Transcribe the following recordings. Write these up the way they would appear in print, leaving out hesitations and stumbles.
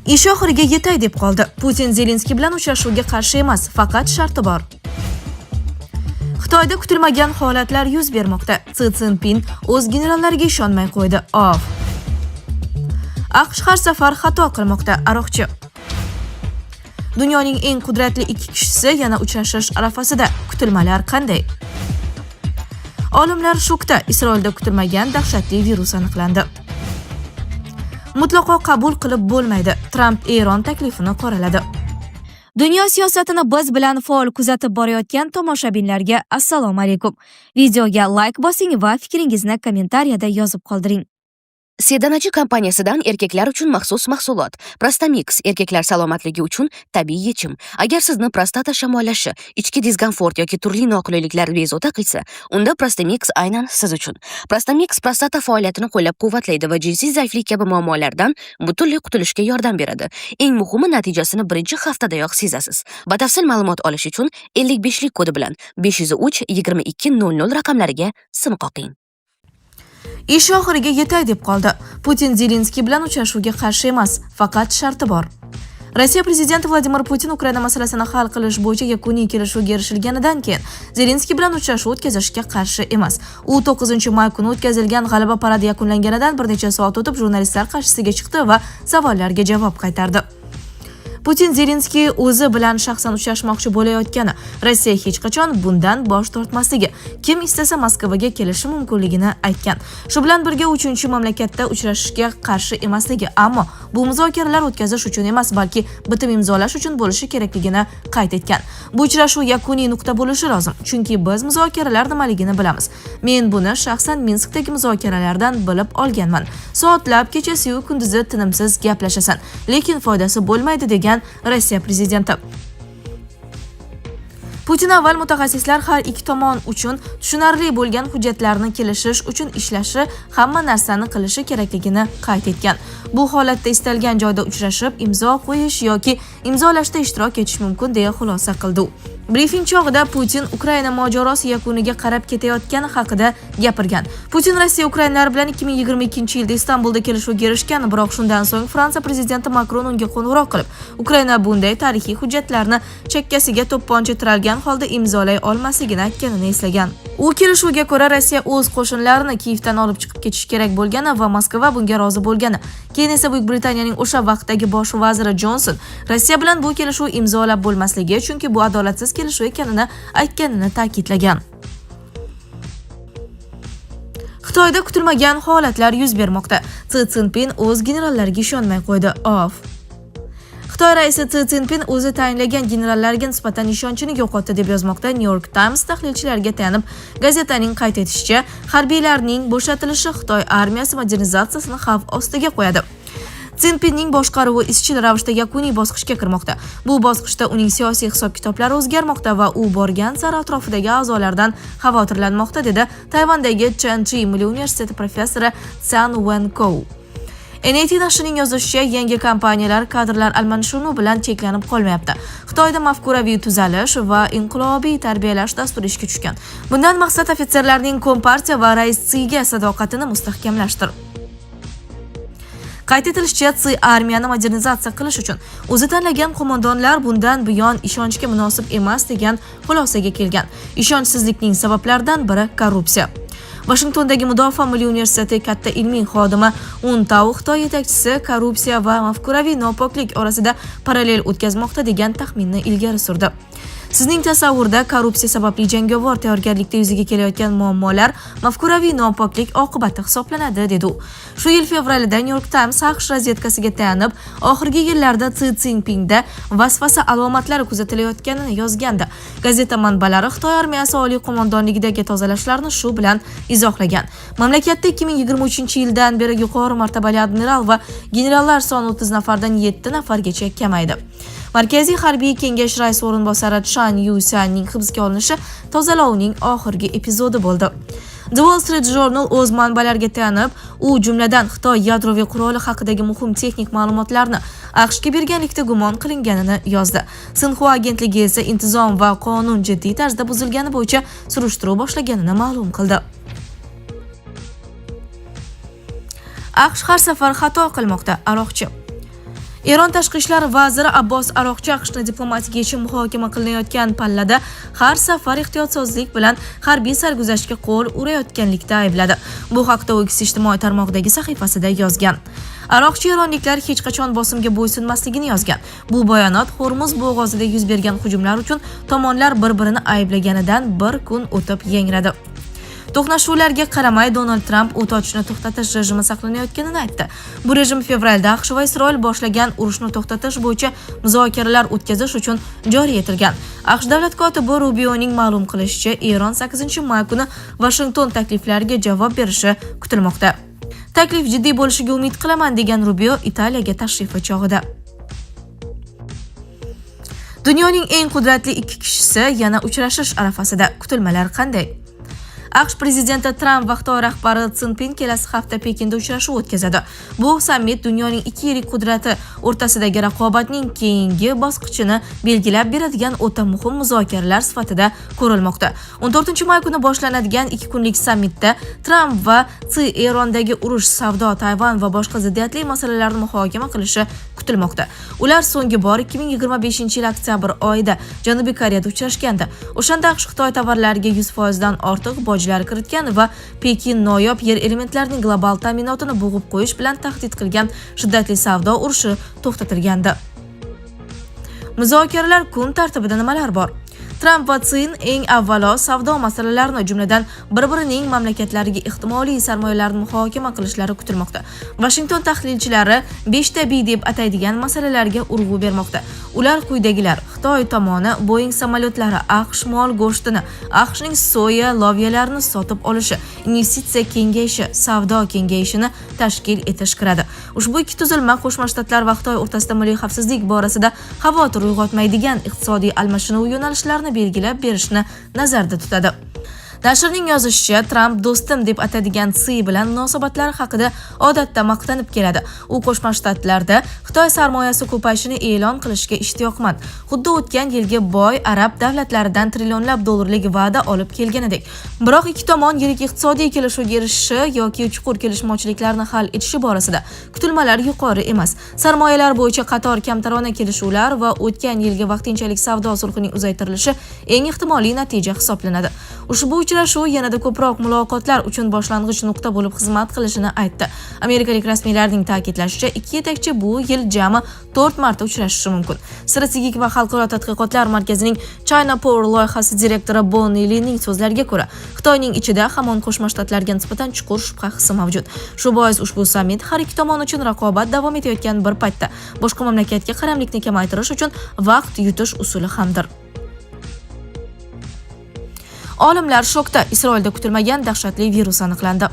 Ish oxiriga yetay deb qoldi. Putin Zelenskiy bilan uchrashuvga qarshi emas, faqat sharti bor. Xitoyda kutilmagan holatlar yuz bermoqda. Si Szinpin o'z generallariga ishonmay qo'ydi. AQSh har safar xato qilmoqda. Aroqchi. Dunyoning eng qudratli ikki kishisi yana uchrashish arafasida. Kutilmalar qanday? Olimlar shokda. Isroilda kutilmagan dahshatli virus aniqlandi. Mutlaqo qabul qilib bo'lmaydi. Tramp Eron taklifini qoraladi. Dunyo siyosatini biz bilan faol kuzatib borayotgan tomoshabinlarga assalomu alaykum. Videoga like bosing va fikringizni kommentariyada yozib qoldiring. Sedanachi kompaniyasidan erkaklar uchun maxsus mahsulot. Prostamix erkaklar salomatligi uchun tabiiy yechim. Agar sizni prostata shamollashi, ichki diskomfort yoki turli noqulayliklar bezovta qilsa, unda Prostamix aynan siz uchun. Prostamix prostata faoliyatini qo'llab-quvvatlaydi va jinsiy zaiflik kabi muammolardan butunlay qutulishga yordam beradi. Eng muhimi, natijasini birinchi haftadayoq sezasiz. Batafsil ma'lumot olish uchun 55lik kodi bilan 503 2200 raqamlariga sim qoqing. Ish oxiriga yetay deb qoldi. Putin Zelenskiy bilan uchrashuvga qarshi emas, faqat sharti bor. Rossiya prezidenti Vladimir Putin Ukraina masalasini hal qilish bo'yicha yakuniy kelishuvga erishilganidan keyin Zelenskiy bilan uchrashuv o'tkazishga qarshi emas. U 9-may kuni o'tkazilgan g'alaba paradi yakunlanganidan bir necha soat o'tib jurnalistlar qarshisiga chiqdi va savollarga javob qaytardi. Putin Zelenskiy o'zi bilan shaxsan uchrashmoqchi bo'layotgani, Rossiya hech qachon bundan bosh tortmasligi, kim istasa Moskvaga kelishi mumkinligini aytgan. Shu bilan birga 3-mamlakatda uchrashishga qarshi emasligi, ammo bu muzokaralar o'tkazish uchun emas, balki bitim imzolash uchun bo'lishi kerakligini qayd etgan. Bu uchrashuv yakuniy nuqta bo'lishi lozim, chunki biz muzokaralar nimaligini bilamiz. Men buni shaxsan Minskdagi muzokaralardan bilib olganman. Soatlab, kechasi-yu kunduzi tinimsiz gaplashasan, lekin foydasi bo'lmaydi degan Rossiya prezidenti. Putin avval mutaxassislar har ikki tomon uchun tushunarli bo'lgan hujjatlarni kelishish uchun ishlashi, hamma narsani qilishi kerakligini qayd etgan. Bu holatda istalgan joyda uchrashib, imzo qo'yish yoki imzolashda ishtirok etish mumkin deya xulosa qildi. Brifing chog'ida Putin Ukraina mojarosi yakuniga qarab ketayotgani haqida gapirgan. Putin Rossiya ukrainlar bilan 2022-yilda Istanbulda kelishuvga erishgan, biroq shundan so'ng Fransiya prezidenti Makron unga qo'ng'iroq qilib, Ukraina bunday tarixiy hujjatlarni chakkasiga to'pponcha tiralgan holda imzolay olmasligini aytganini eslagan. U kelishuvga ko'ra Rossiya o'z qo'shinlarini Kiyevdan olib chiqib ketish kerak bo'lgani va Moskva bunga rozi bo'lgani. Keyin esa Buyuk Britaniyaning o'sha vaqtdagi bosh vaziri Jonson Rossiya bilan bu kelishuv imzolab bo'lmasligi, chunki bu adolatsiz kelishuv ekanini aytganini ta'kidlagan. Xitoyda kutilmagan holatlar yuz bermoqda. Si Szinpin o'z generallariga ishonmay qo'ydi. Xitoy raisi Si Szinpin o'zi tayinlagan generallarga nisbatan ishonchini yo'qotdi deb yozmoqda New York Times tahlilchilariga tayanib. Gazetaning qayd etishicha, harbiylarning bo'shatilishi Xitoy armiyasi modernizatsiyasini xavf ostiga qo'yadi. Szinpinning boshqaruvi izchil ravishda yakuniy bosqichga kirmoqda. Bu bosqichda uning siyosiy hisob-kitoblari o'zgarmoqda va u borgan sari atrofidagi a'zolardan xavotirlanmoqda, dedi Tayvandagi Chengchi Milliy universiteti professori Chan Wenkou. NET nashrining yozishicha, yangi kompaniyalar kadrlar almashinuvi bilan cheklanib qolmayapti. Xitoyda mafkuraviy tuzalish va inqilobiy tarbiyalash dasturi ishga tushgan. Bundan maqsad ofitserlarning kompartiya va rais Siga sadoqatini mustahkamlashdir. Qayd etilishicha, Si armiyani modernizatsiya qilish uchun o'zi tanlagan qo'mondonlar bundan buyon ishonchga munosib emas degan xulosaga kelgan. Ishonchsizlikning sabablaridan biri korrupsiya. Washingtondagi Mudofaa milliy universiteti katta ilmiy xodimi Untao Xitoy yetakchisi korrupsiya va mafkuraviy nopoklik orasida parallel o'tkazmoqda degan taxminni ilgari surdi. Sizning tasavvurda korrupsiya sababli jangovar tayyorgarlikda yuzaga kelayotgan muammolar mafkuraviy nopoklik oqibati hisoblanadi, dedi u. Shu yil fevralida New York Times AQSh razvedkasiga tayanib, oxirgi yillarda Si Szinpinda vasvasa alomatlari kuzatilayotganini yozgandi. Gazeta manbalari Xitoy armiyasi oliy qo'mondonligidagi tozalashlarni shu bilan izohlagan. Mamlakatda 2023-yildan beri yuqori martabali admiral va generallar soni 30 nafardan 7 nafargacha kamaydi. Markaziy harbiy kengash raisi o'rinbosari Chan Yusanning hibsga olinishi tozalovning oxirgi epizodi bo'ldi. The Wall Street Journal o'z manbalariga tayanib, u jumladan Xitoy yadroviy quroli haqidagi muhim texnik ma'lumotlarni AQShga berganlikda gumon qilinganini yozdi. Sinxua agentligi esa intizom va qonun jiddiy tarzda buzilgani bo'yicha surishtiruv boshlaganini ma'lum qildi. AQSh har safar xato qilmoqda. Aroqchi. Eron tashqi ishlar vaziri Abbos Aroqchi AQShni diplomatik yechim muhokama qilinayotgan pallada har safar ehtiyotsizlik bilan harbiy sarguzashtga qo'l urayotganlikda aybladi. Bu haqda u X ijtimoiy tarmoqdagi sahifasida yozgan. Aroqchi eronliklar hech qachon bosimga bo'ysunmasligini yozgan. Bu bayonot Hormuz bo'g'ozida yuz bergan hujumlar uchun tomonlar bir-birini ayblaganidan bir kun o'tib yangradi. To'qnashuvlarga qaramay Donald Trump o't ochishni to'xtatish rejimi saqlanayotganini aytdi. Bu rejim fevralda AQSh va Isroil boshlagan urushni to'xtatish bo'yicha muzokaralar o'tkazish uchun joriy etilgan. AQSh davlat kotibi Rubioning ma'lum qilishicha, Eron 8-may kuni Washington takliflariga javob berishi kutilmoqda. Taklif jiddiy bo'lishiga umid qilaman degan Rubio Italiyaga tashrifi chog'ida. Dunyoning eng qudratli ikki kishisi yana uchrashish arafasida. Kutilmalar qanday? AQSh prezidenti Tramp va Xitoy rahbari Si Szinpin kelasi hafta Pekinda uchrashuv o'tkazadi. Bu sammit dunyoning ikki yirik qudrati o'rtasidagi raqobatning keyingi bosqichini belgilab beradigan o'ta muhim muzokaralar sifatida ko'rilmoqda. 14-may kuni boshlanadigan 2 kunlik sammitda Tramp va Si Erondagi urush, savdo, Tayvan va boshqa ziddiyatli masalalarni muhokama qilishi kutilmoqda. Ular so'nggi bor 2025-yil oktyabr oyida Janubiy Koreyada uchrashgandi. O'shanda AQSh Xitoy tovarlariga 100% dan ortiq kiritgan va Pekin noyob yer elementlarining global ta'minotini bo'g'ib qo'yish bilan tahdid qilgan shiddatli savdo urushi to'xtatilgandi. Muzokaralar kun tartibida nimalar bor? Tramp va Si eng avvalo savdo masalalarini, jumladan bir-birining mamlakatlariga ehtimoliy sarmoyalarni muhokama qilishlari kutilmoqda. Washington tahlilchilari 5 tabiiy deb ataydigan masalalarga urg'u bermoqda. Ular quyidagilar: Xitoy tomoni Boeing samolyotlari, AQSh mol go'shtini, AQShning soya lovyalarini sotib olishi, investitsiya kengayishi, savdo kengayishini tashkil etish kiradi. Ushbu ikki tuzilma Qo'shma Shtatlar va Xitoy o'rtasida milliy xavfsizlik borasida xavotir uyg'otmaydigan iqtisodiy almashinuv yo'nalishlarini belgilab berishni nazarda tutadi. Nashrning yozishicha, Tramp do'stim deb atadigan Si bilan munosabatlari haqida odatda maqtanib keladi. U Qo'shma Shtatlarda Xitoy sarmoyasi ko'payishini e'lon qilishga ishtiyoqmand. Xuddi o'tgan yilgi boy arab davlatlaridan trillionlab dollarlik va'da olib kelganidek. Biroq ikki tomon yirik iqtisodiy kelishuvga erishishi yoki chuqur kelishmovchiliklarni hal etishi borasida kutilmalar yuqori emas. Sarmoyalar bo'yicha qator kamtarona kelishuvlar va o'tgan yilgi vaqtinchalik savdo sulhining uzaytirilishi eng ehtimoliy natija hisoblanadi. Ushbu uchrashuv yanada ko'proq muloqotlar uchun boshlang'ich nuqta bo'lib xizmat qilishini aytdi. Amerikalik rasmiylarning ta'kidlashicha, ikki yetakchi bu yil jami 4 marta uchrashishi mumkin. Strategik va xalqaro tadqiqotlar markazining China Power loyihasi direktori Bonnie Lining so'zlariga ko'ra, Xitoyning ichida hamon Qo'shma Shtatlarga nisbatan chuqur shubha hissi mavjud. Shu bois ushbu sammit har ikki tomon uchun raqobat davom etayotgan bir paytda boshqa mamlakatga qaramlikni kamaytirish uchun vaqt yutish usuli hamdir. Olimlar shokda. Isroilda kutilmagan dahshatli virus aniqlandi.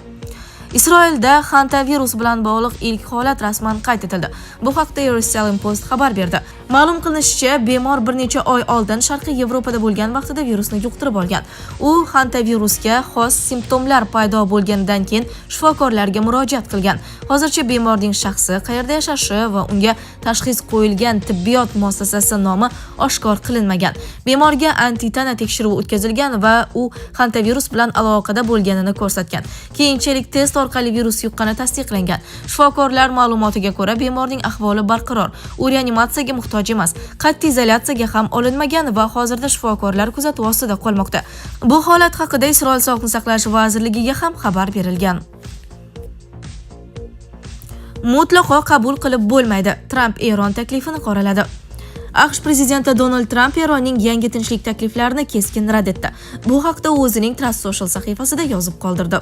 Isroilda hantavirus bilan bog'liq ilk holat rasman qayd etildi. Bu haqda Jerusalem Post xabar berdi. Ma'lum qilinishicha, bemor bir necha oy oldin Sharqiy Yevropada bo'lgan vaqtida virusni yuqtirib olgan. U hantavirusga xos simptomlar paydo bo'lganidan keyin shifokorlarga murojaat qilgan. Hozircha bemorning shaxsi, qayerda yashashi va unga tashxis qo'yilgan tibbiyot muassasasi nomi oshkor qilinmagan. Bemorga antitana tekshiruvi o'tkazilgan va u hantavirus bilan aloqada bo'lganini ko'rsatgan. Keyinchalik test orqali virus yuqqani tasdiqlangan. Shifokorlar ma'lumotiga ko'ra, bemorning ahvoli barqaror. U reanimatsiyaga muhtoj emas, qat'iy izolyatsiyaga ham olinmagan va hozirda shifokorlar kuzatuv ostida qolmoqda. Bu holat haqida Isroil Sog'liqni saqlash vazirligiga ham xabar berilgan. Mutlaqo qabul qilib bo'lmaydi. Tramp Eron taklifini qoraladi. AQSh prezidenti Donald Trump Eronning yangi tinchlik takliflarini keskin rad etdi. Bu haqda u o'zining Truth Social sahifasida yozib qoldirdi.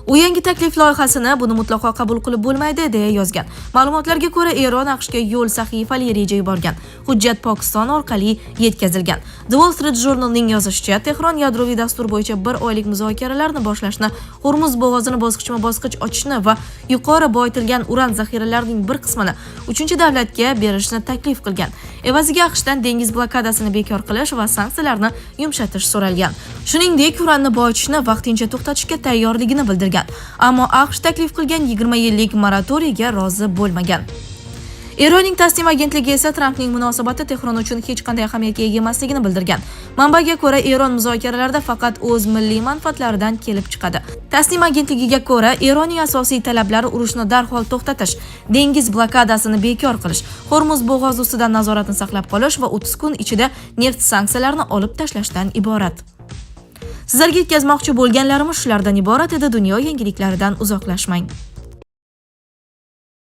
U yangi taklif loyihasini buni mutlaqo qabul qilib bo'lmaydi deya yozgan. Ma'lumotlarga ko'ra, Eron AQShga yo'l sahifali reja yuborgan. Hujjat Pokiston orqali yetkazilgan. The Wall Street Journal'ning yozishicha, Tehron yadroviy dastur bo'yicha 1 oylik muzokaralarni boshlashni, Hormuz bo'g'ozini bosqichma-bosqich ochishni va yuqori boyitilgan uran zaxiralarining bir qismini 3-davlatga berishni taklif qilgan. Evaziga AQShdan dengiz blokadasini bekor qilish va sanksiyalarni yumshatish so'ralgan. Shuningdek, uranni boyitishni vaqtincha to'xtatishga tayyorligini bildirgan. Ammo AQSh taklif qilgan 20 yillik moratoriyga rozi bo'lmagan. Eronning Tasnim agentligi esa Trampning munosabati Tehron uchun hech qanday ahamiyatga ega emasligini bildirgan. Manbaga ko'ra, Eron muzokaralarda faqat o'z milliy manfaatlaridan kelib chiqadi. Tasnim agentligiga ko'ra, Eronning asosiy talablari urushni darhol to'xtatish, dengiz blokadasini bekor qilish, Hormuz bo'g'ozi ustidan nazoratni saqlab qolish va 30 kun ichida neft sanksiyalarini olib tashlashdan iborat. Sizlarga yetkazmoqchi bo'lganlarimiz shulardan iborat edi. Dunyo yangiliklaridan uzoqlashmang.